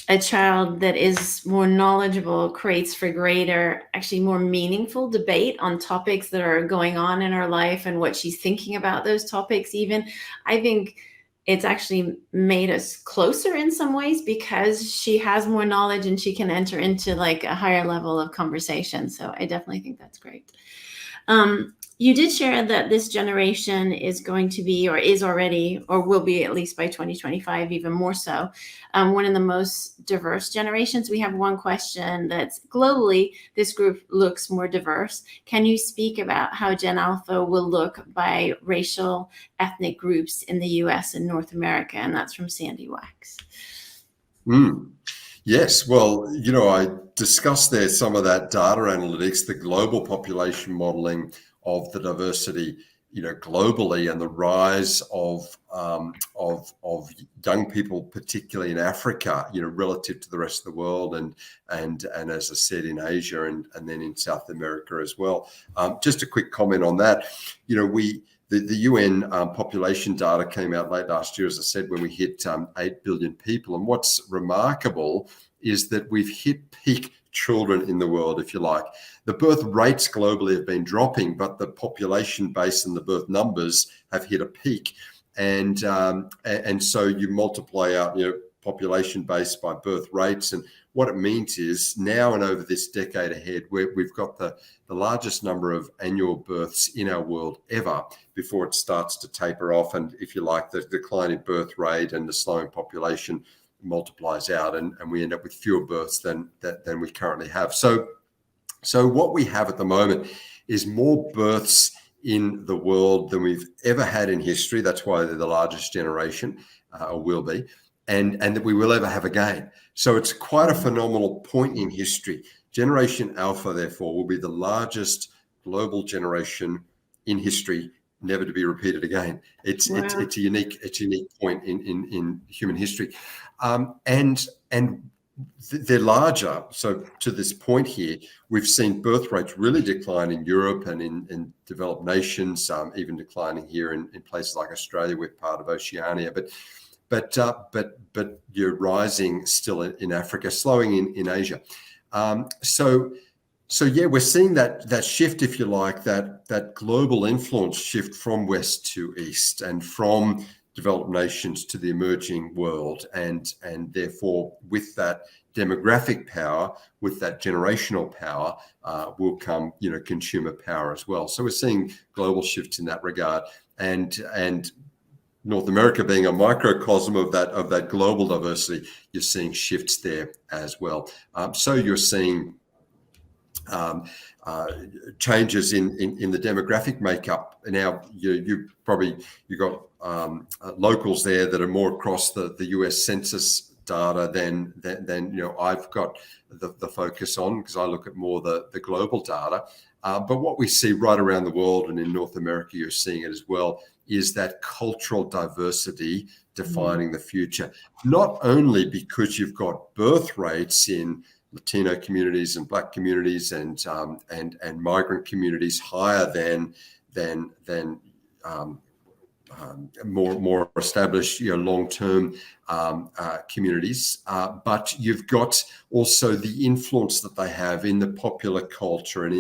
a child that is more knowledgeable creates for greater, actually more meaningful debate on topics that are going on in her life and what she's thinking about those topics. Even I think it's actually made us closer in some ways because she has more knowledge and she can enter into like a higher level of conversation. So I definitely think that's great. You did share that this generation is going to be, or is already, or will be at least by 2025, even more so, one of the most diverse generations. We have one question that's globally, this group looks more diverse. Can you speak about how Gen Alpha will look by racial, ethnic groups in the US and North America? And that's from Sandy Wax. Yes, well, I discussed there some of that data analytics, the global population modeling of the diversity, globally, and the rise of young people, particularly in Africa, relative to the rest of the world, and as I said, in Asia and then in South America as well. Just a quick comment on that. The UN population data came out late last year, as I said, when we hit 8 billion people. And what's remarkable is that we've hit peak children in the world, if you like. The birth rates globally have been dropping, but the population base and the birth numbers have hit a peak. And so you multiply out, population base by birth rates. And what it means is now and over this decade ahead, we've got the largest number of annual births in our world ever before it starts to taper off. And if you like, the decline in birth rate and the slowing population multiplies out, and we end up with fewer births than we currently have. So what we have at the moment is more births in the world than we've ever had in history. That's why they're the largest generation, or will be, and that we will ever have again. So it's quite a phenomenal point in history. Generation Alpha, therefore, will be the largest global generation in history, never to be repeated again. It's a unique point in human history, and they're larger. So to this point here, we've seen birth rates really decline in Europe and in developed nations, even declining here in places like Australia. We're part of Oceania, but you're rising still in Africa, slowing in Asia. So yeah, we're seeing that shift, if you like, that global influence shift from west to east and from developed nations to the emerging world, and therefore with that demographic power, with that generational power, will come consumer power as well. So we're seeing global shifts in that regard, and North America being a microcosm of that global diversity, you're seeing shifts there as well. So you're seeing changes in the demographic makeup. Now you got locals there that are more across the US Census data than I've got the focus on, because I look at more the global data. But what we see right around the world, and in North America you're seeing it as well, is that cultural diversity defining the future. Not only because you've got birth rates in, Latino communities and Black communities and migrant communities higher than more established, long-term communities. But you've got also the influence that they have in the popular culture and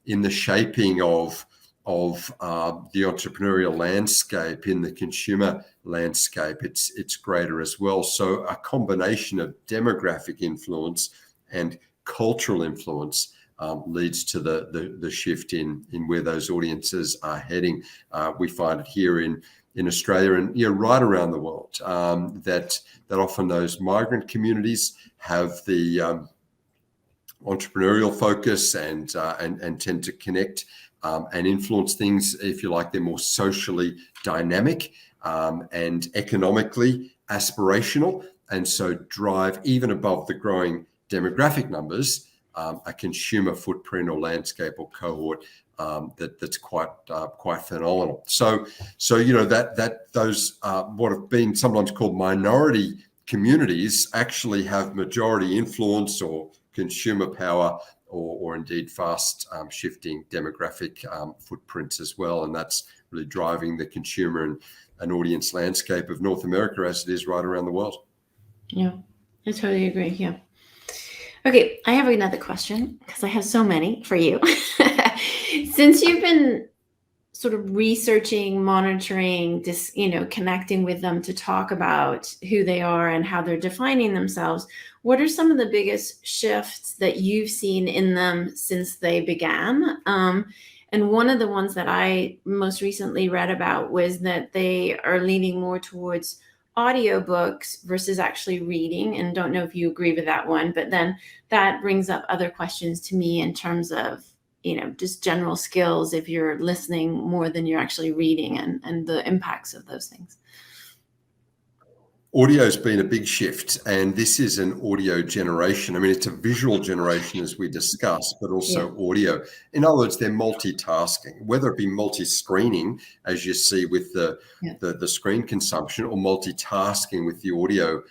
in the shaping of the entrepreneurial landscape, in the consumer landscape. It's greater as well. So a combination of demographic influence and cultural influence leads to the shift in where those audiences are heading. We find it here in Australia and right around the world, that often those migrant communities have the entrepreneurial focus and tend to connect and influence things. If you like, they're more socially dynamic and economically aspirational, and so drive even above the growing demographic numbers a consumer footprint or landscape or cohort that's quite phenomenal. So that those what have been sometimes called minority communities actually have majority influence or consumer power, or indeed fast shifting demographic footprints as well, and that's really driving the consumer and audience landscape of North America as it is right around the world. Yeah, I totally agree. Yeah. Okay, I have another question because I have so many for you. Since you've been sort of researching, monitoring, connecting with them to talk about who they are and how they're defining themselves, what are some of the biggest shifts that you've seen in them since they began? And one of the ones that I most recently read about was that they are leaning more towards audiobooks versus actually reading. And don't know if you agree with that one, but then that brings up other questions to me in terms of, just general skills if you're listening more than you're actually reading, and the impacts of those things. Audio's been a big shift, and this is an audio generation. I mean, it's a visual generation, as we discussed, but also audio. In other words, they're multitasking, whether it be multi-screening, as you see with the screen consumption, or multitasking with the audio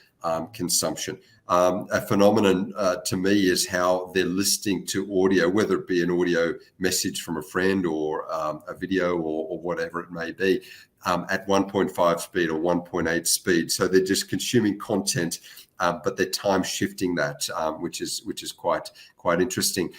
consumption. A phenomenon to me is how they're listening to audio, whether it be an audio message from a friend or a video or whatever it may be, at 1.5 speed or 1.8 speed. So they're just consuming content, but they're time shifting that, which is quite interesting.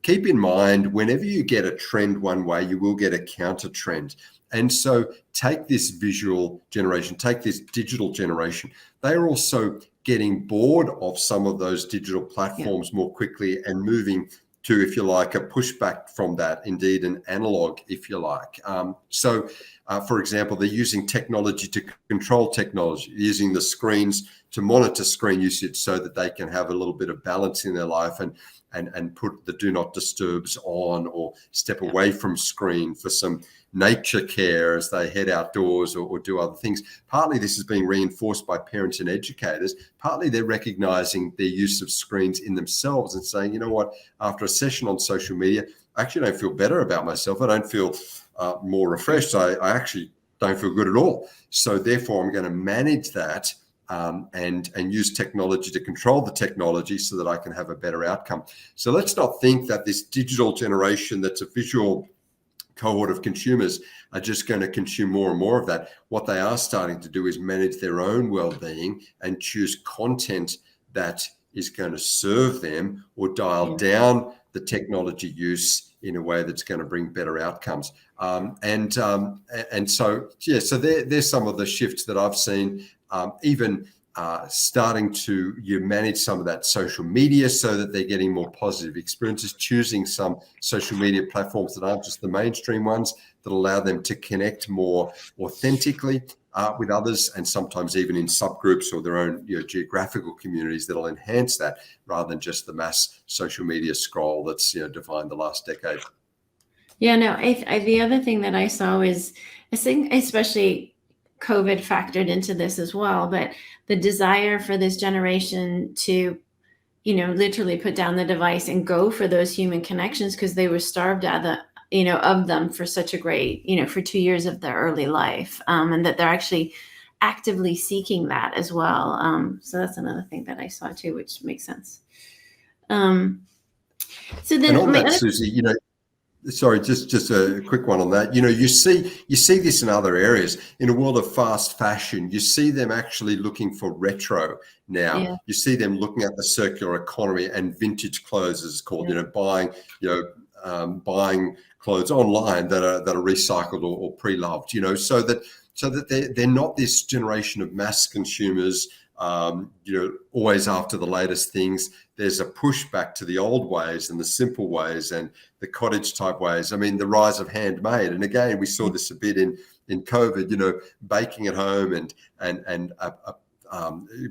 Keep in mind, whenever you get a trend one way, you will get a counter trend. And so take this visual generation, take this digital generation. They are also getting bored of some of those digital platforms more quickly and moving to, if you like, a pushback from that, indeed an analog, if you like. For example, they're using technology to control technology, using the screens to monitor screen usage so that they can have a little bit of balance in their life and put the do not disturbs on, or step away from screen for some nature care as they head outdoors or do other things. Partly this is being reinforced by parents and educators. Partly they're recognizing their use of screens in themselves and saying, you know what, after a session on social media, I actually don't feel better about myself. I don't feel more refreshed. I actually don't feel good at all. So therefore I'm going to manage that and use technology to control the technology so that I can have a better outcome. So let's not think that this digital generation that's a visual cohort of consumers are just going to consume more and more of that. What they are starting to do is manage their own well-being and choose content that is going to serve them, or dial down the technology use in a way that's going to bring better outcomes. So there's some of the shifts that I've seen. Even starting to manage some of that social media so that they're getting more positive experiences, choosing some social media platforms that aren't just the mainstream ones, that allow them to connect more authentically with others, and sometimes even in subgroups or their own geographical communities that'll enhance that, rather than just the mass social media scroll that's defined the last decade. Yeah, no, the other thing that I saw is, I think especially COVID factored into this as well, but the desire for this generation to, literally put down the device and go for those human connections, because they were starved of them for such a great, for 2 years of their early life, and that they're actually actively seeking that as well. So that's another thing that I saw too, which makes sense. Um, so And then on my that, other, Susie, sorry, just a quick one on that. You see this in other areas. In a world of fast fashion, you see them actually looking for retro now. yeah, You see them looking at the circular economy and vintage clothes, as it's called. yeah. Buying clothes online that are recycled or pre-loved. So that they're not this generation of mass consumers. Always after the latest things. There's a pushback to the old ways and the simple ways and the cottage type ways. I mean, the rise of handmade, and again, we saw this a bit in COVID. Baking at home and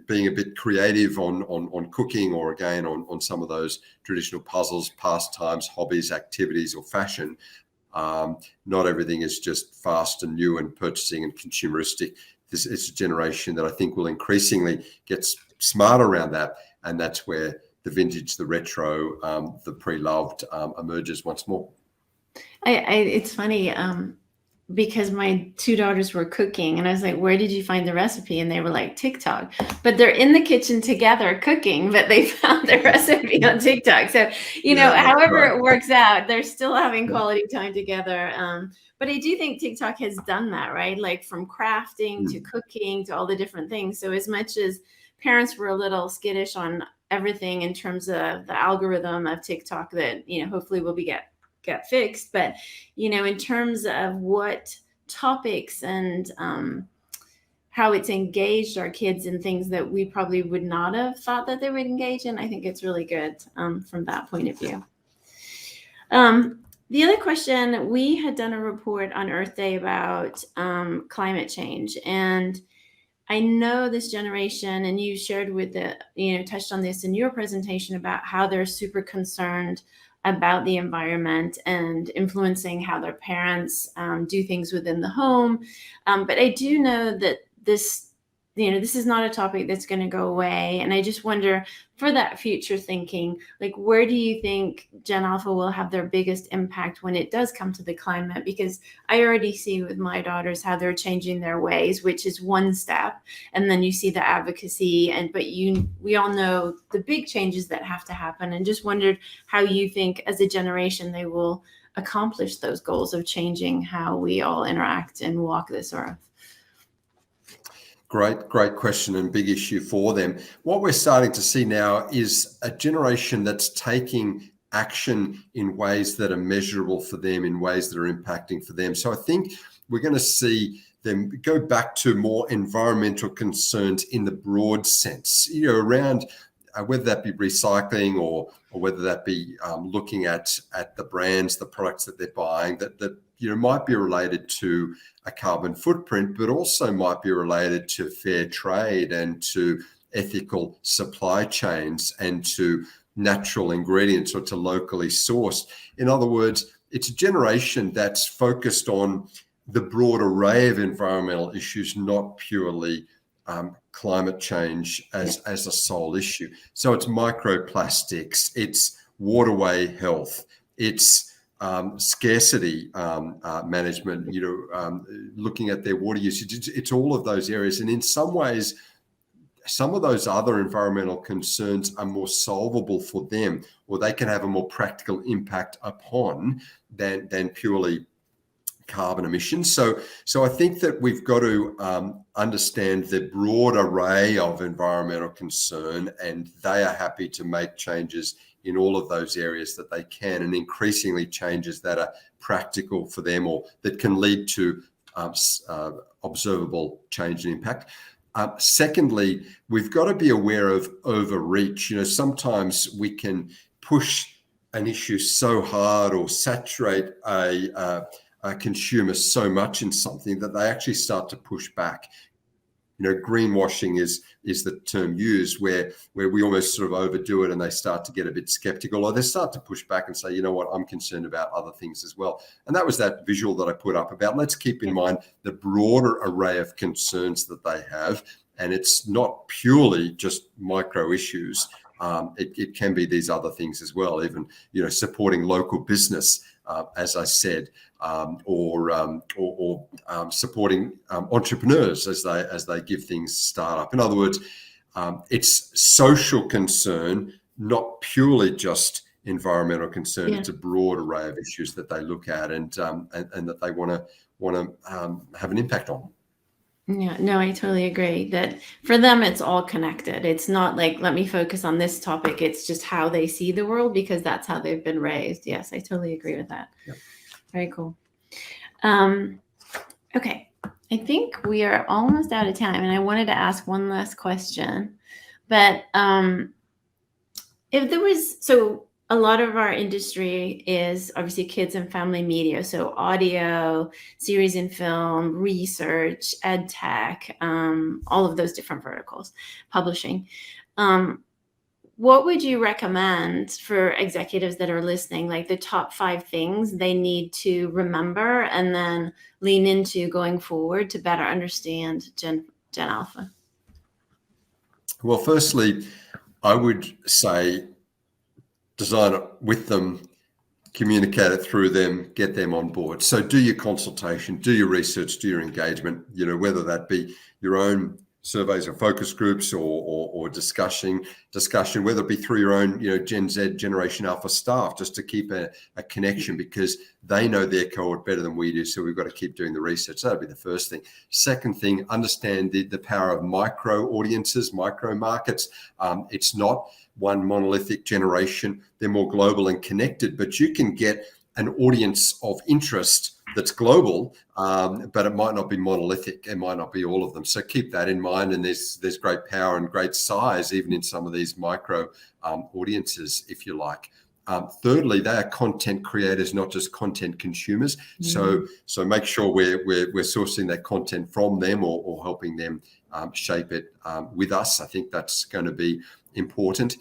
being a bit creative on cooking, or again on some of those traditional puzzles, pastimes, hobbies, activities, or fashion. Not everything is just fast and new and purchasing and consumeristic. This is a generation that I think will increasingly get smart around that, and that's where the vintage, the retro, the pre-loved emerges once more. It's funny because my two daughters were cooking, and I was like, "Where did you find the recipe?" And they were like, "TikTok." But they're in the kitchen together cooking, but they found the recipe on TikTok. So Yeah, that's however right. it works out, they're still having Yeah. quality time together. But I do think TikTok has done that, right? Like from crafting to Mm. cooking to all the different things. So as much as parents were a little skittish on everything in terms of the algorithm of TikTok that hopefully will get fixed, but in terms of what topics and how it's engaged our kids in things that we probably would not have thought that they would engage in, I think it's really good from that point of view. The other question, we had done a report on Earth Day about climate change, and I know this generation, and you shared touched on this in your presentation about how they're super concerned about the environment and influencing how their parents do things within the home. But I do know that this is not a topic that's going to go away. And I just wonder, for that future thinking, like, where do you think Gen Alpha will have their biggest impact when it does come to the climate? Because I already see with my daughters how they're changing their ways, which is one step. And then you see the advocacy, but we all know the big changes that have to happen, and just wondered how you think as a generation they will accomplish those goals of changing how we all interact and walk this earth. Great question, and big issue for them. What we're starting to see now is a generation that's taking action in ways that are measurable for them, in ways that are impacting for them. So I think we're going to see them go back to more environmental concerns in the broad sense, around whether that be recycling or whether that be looking at the brands, the products that they're buying, that might be related to a carbon footprint, but also might be related to fair trade and to ethical supply chains and to natural ingredients, or to locally sourced. In other words, it's a generation that's focused on the broad array of environmental issues, not purely climate change as a sole issue. So it's microplastics, it's waterway health, it's scarcity management, looking at their water usage. It's all of those areas. And in some ways, some of those other environmental concerns are more solvable for them, or they can have a more practical impact upon than purely carbon emissions. So I think that we've got to understand the broad array of environmental concern, and they are happy to make changes in all of those areas that they can, and increasingly changes that are practical for them, or that can lead to observable change and impact. Secondly, we've got to be aware of overreach. Sometimes we can push an issue so hard or saturate a consumer so much in something that they actually start to push back. Greenwashing is the term used, where we almost sort of overdo it and they start to get a bit skeptical, or they start to push back and say, you know what, I'm concerned about other things as well. And that was that visual that I put up about, let's keep in mind the broader array of concerns that they have. And it's not purely just micro issues. It can be these other things as well, even, supporting local business, as I said, or supporting entrepreneurs as they give things start up. In other words, it's social concern not purely just environmental concern. Yeah. It's a broad array of issues that they look at and that they want to have an impact on. Yeah, no, I totally agree that for them, it's all connected. It's not like, let me focus on this topic. It's just how they see the world because that's how they've been raised. Yes, I totally agree with that. Yep. Very cool. Okay, I think we are almost out of time, and I wanted to ask one last question. But if there was, so a lot of our industry is obviously kids and family media, so audio, series and film, research, ed tech, all of those different verticals, publishing. What would you recommend for executives that are listening, like the top 5 things they need to remember and then lean into going forward to better understand Gen Alpha? Well, firstly, I would say design it with them, communicate it through them, get them on board. So do your consultation, do your research, do your engagement, whether that be your own surveys or focus groups or discussion, whether it be through your own, Gen Z, Generation Alpha staff, just to keep a connection because they know their cohort better than we do. So we've got to keep doing the research. That'd be the first thing. Second thing, understand the power of micro audiences, micro markets. It's not one monolithic generation. They're more global and connected, but you can get an audience of interest that's global, but it might not be monolithic. It might not be all of them. So keep that in mind. And there's great power and great size, even in some of these micro audiences, if you like. Thirdly, they are content creators, not just content consumers. Mm-hmm. So make sure we're sourcing that content from them or helping them shape it with us. I think that's going to be important.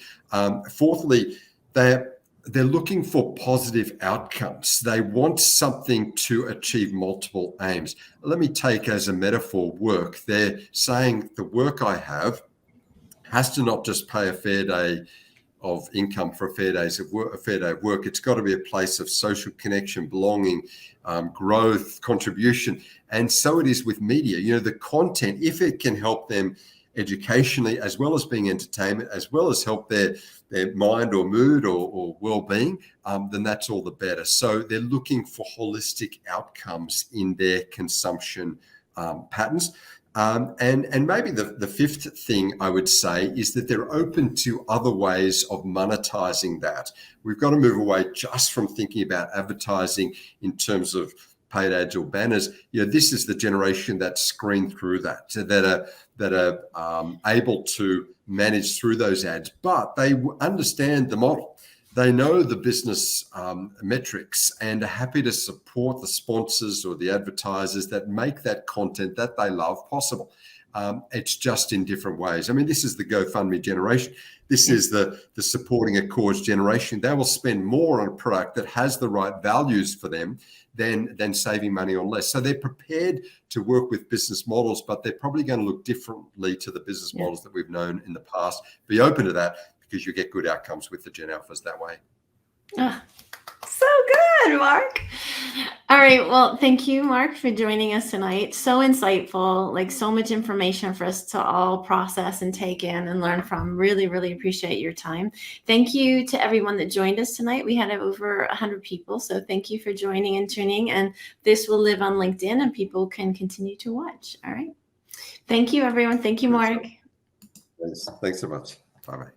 Fourthly, they're looking for positive outcomes. They want something to achieve multiple aims. Let me take as a metaphor work. They're saying the work I have has to not just pay a fair day of income for a fair day of work. It's got to be a place of social connection, belonging, growth, contribution. And so it is with media. The content, if it can help them educationally, as well as being entertainment, as well as help their mind or mood or well-being, then that's all the better. So they're looking for holistic outcomes in their consumption patterns. And maybe the fifth thing I would say is that they're open to other ways of monetizing that. We've got to move away just from thinking about advertising in terms of paid ads or banners. This is the generation that screen through that are able to manage through those ads, but they understand the model. They know the business metrics and are happy to support the sponsors or the advertisers that make that content that they love possible. It's just in different ways. I mean, this is the GoFundMe generation. This is the supporting a cause generation. They will spend more on a product that has the right values for them than saving money on less. So they're prepared to work with business models, but they're probably going to look differently to the business models that we've known in the past. Be open to that because you get good outcomes with the Gen Alphas that way. Oh, so good, Mark. All right. Well, thank you, Mark, for joining us tonight. So insightful, like so much information for us to all process and take in and learn from. Really, really appreciate your time. Thank you to everyone that joined us tonight. We had over 100 people. So thank you for joining and tuning. And this will live on LinkedIn and people can continue to watch. All right. Thank you, everyone. Thank you, Mark. Thanks so much. Bye-bye.